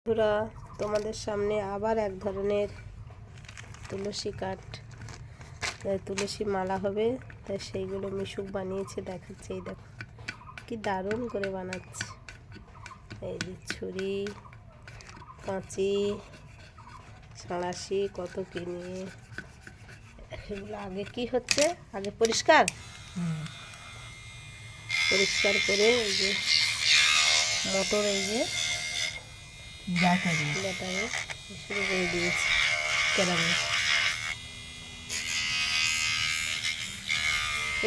বন্ধুরা, তোমাদের সামনে আবার এক ধরনের তুলসী কাঠ, তুলসী মালা হবে, তাই সেইগুলো মিশুক বানিয়েছে, দেখাচ্ছে। এই দেখো কি দারুণ করে বানাচ্ছে। এই যে ছুরি, কাঁচি, সাঁড়াশি, কত কি নিয়ে। এগুলো আগে কি হচ্ছে, আগে পরিষ্কার করে এই যে মোটর, এই যে ব্যাটারে শুরু করে দিয়েছি কেরামে।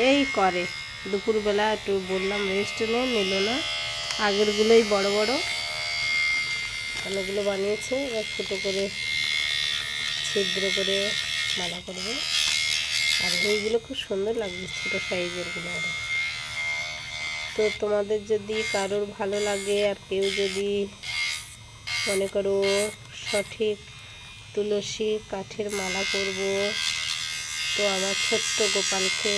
এই করে দুপুরবেলা একটু বললাম রেস্ট নিল না, আগেরগুলোই বড় বড় অনেকগুলো বানিয়েছে। এবার ছোটো করে ছিদ্র করে মালা করবে। আর এইগুলো খুব সুন্দর লাগবে, ছোটো সাইজেরগুলো। তো তোমাদের যদি কারোর ভালো লাগে, আর কেউ যদি মনে করো সঠিক তুলসী কাঠের মালা করব, তো আমার ছোট্ট গোপালকে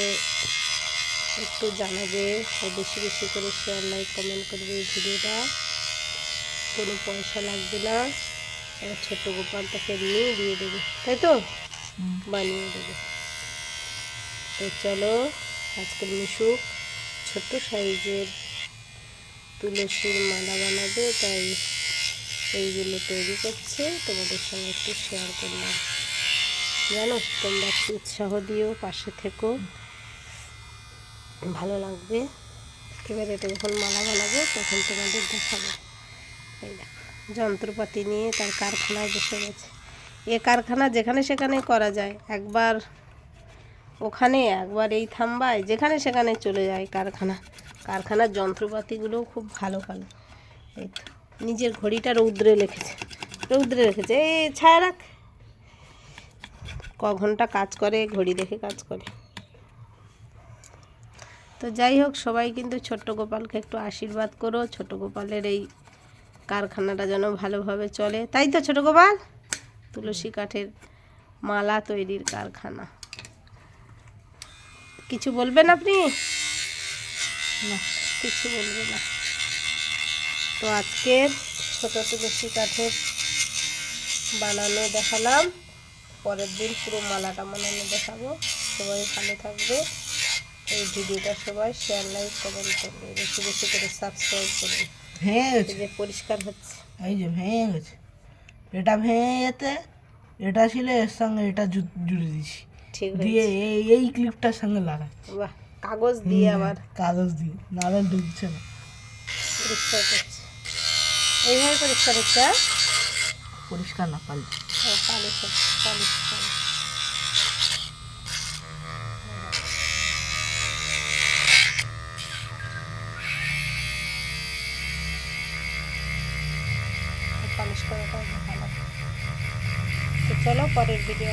একটু জানাবে, বেশি বেশি করে শেয়ার, লাইক, কমেন্ট করবে। এই ভিডিওটা কোনো পয়সা লাগবে না, আমার ছোট্ট গোপালটাকে এমনি দিয়ে দেবে, তাই তো বানিয়ে দেবে। তো চলো, আজকের মিশুক ছোট্ট সাইজের তুলসীর মালা বানাবে, তাই এইগুলো তৈরি করছে, তোমাদের সঙ্গে একটু শেয়ার করলাম। জানো, তোমরা একটু উৎসাহ দিও, পাশে থেকো, ভালো লাগবে। এবারে এটা যখন মালা বানাবো তখন তোমাদের দেখাবো। এই দেখো যন্ত্রপাতি নিয়ে তার কারখানায় বসে গেছে। এ কারখানা যেখানে সেখানে করা যায়, একবার ওখানে একবার এই থাম্বায়, যেখানে সেখানে চলে যায় কারখানার যন্ত্রপাতিগুলোও খুব ভালো ভালো। এই তো নিজের ঘড়িটা রৌদ্রে রেখেছে। এই ছায়া রাখ, ক ঘন্টা কাজ করে, ঘড়ি দেখে কাজ করে। তো যাই হোক, সবাই কিন্তু ছোট্ট গোপালকে একটু আশীর্বাদ করো, ছোট গোপালের এই কারখানাটা যেন ভালোভাবে চলে, তাই তো ছোট গোপাল? তুলসী কাঠের মালা তৈরির কারখানা। কিছু বলবেন আপনি? না, কিছু বলবে না। তো আজকের ছোট তুলসী কাঠের বানানো দেখালাম, পরের দিন পুরো মালাটা বানানো দেখাবো। সবাই ভালো থাকবে। এই ভিডিওটা সবাই শেয়ার, লাইক, কমেন্ট করবে, বেশি বেশি করে সাবস্ক্রাইব করবে। যে পরিষ্কার হচ্ছে, এই যে ভেঙে গেছে, এটা ভেঙে যেতে এটা ছিল, এর সঙ্গে এটা জুড়ে দিয়েছি, ঠিক দিয়ে এই ক্লিপটার সঙ্গে লাগাচ্ছি। বাহ, কাগজ দিয়ে, আবার কাগজ দিয়ে, নাহলে ঢুকছে না। পরিষ্কার করছে, এইভাবে পরিষ্কার হচ্ছে। পরিষ্কার না পারলে পালিশ করাটা ভালো। তো চলো, পরের ভিডিও